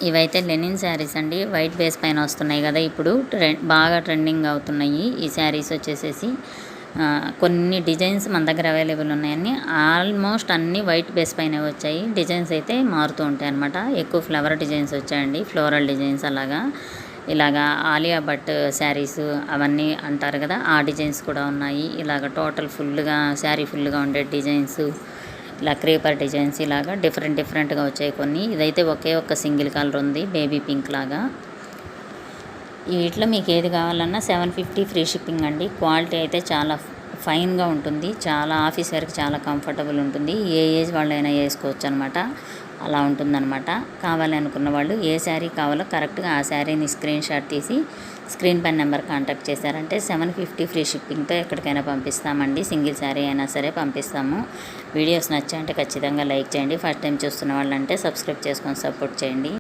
ఇవైతే లెనిన్ శారీస్ అండి. White base పైన వస్తున్నాయి కదా ఇప్పుడు బాగా ట్రెండింగ్ అవుతున్నాయి ఈ శారీస్ వచ్చేసేసి. కొన్ని డిజైన్స్ మన దగ్గర అవైలబుల్ ఉన్నాయని ఆల్మోస్ట్ అన్నీ వైట్ బేస్ పైన వచ్చాయి. డిజైన్స్ అయితే మారుతూ ఉంటాయి అన్నమాట. ఎక్కువ ఫ్లవర్ డిజైన్స్ వచ్చాయండి, ఫ్లోరల్ డిజైన్స్ ఇలాగా ఆలియా భట్ శారీస్ అవన్నీ అంటారు కదా, ఆ డిజైన్స్ కూడా ఉన్నాయి. ఇలాగ టోటల్ ఫుల్గా శారీ ఫుల్గా ఉండే డిజైన్స్, ఇలా క్రీపర్ డిజైన్స్ ఇలాగా డిఫరెంట్గా వచ్చాయి కొన్ని. ఇదైతే ఒకే ఒక్క సింగిల్ కలర్ ఉంది, బేబీ పింక్ లాగా. వీటిలో మీకు ఏది కావాలన్నా 750 ఫ్రీ షిప్పింగ్ అండి. క్వాలిటీ అయితే చాలా ఫైన్గా ఉంటుంది, చాలా ఆఫీస్ వేర్కి చాలా కంఫర్టబుల్ ఉంటుంది. ఏ ఏజ్ వాళ్ళైనా వేసుకోవచ్చు అనమాట, అలా ఉంటుందన్నమాట. కావాలి అనుకున్న వాళ్ళు ఏ శారీ కావాలో కరెక్ట్గా ఆ శారీని స్క్రీన్ షాట్ తీసి స్క్రీన్ పైన నెంబర్ కాంటాక్ట్ చేశారంటే 750 ఫ్రీ షిప్పింగ్తో ఎక్కడికైనా పంపిస్తామండి. సింగిల్ శారీ అయినా సరే పంపిస్తాము. వీడియోస్ నచ్చాయంటే ఖచ్చితంగా లైక్ చేయండి. ఫస్ట్ టైం చూస్తున్న వాళ్ళంటే సబ్స్క్రైబ్ చేసుకొని సపోర్ట్ చేయండి.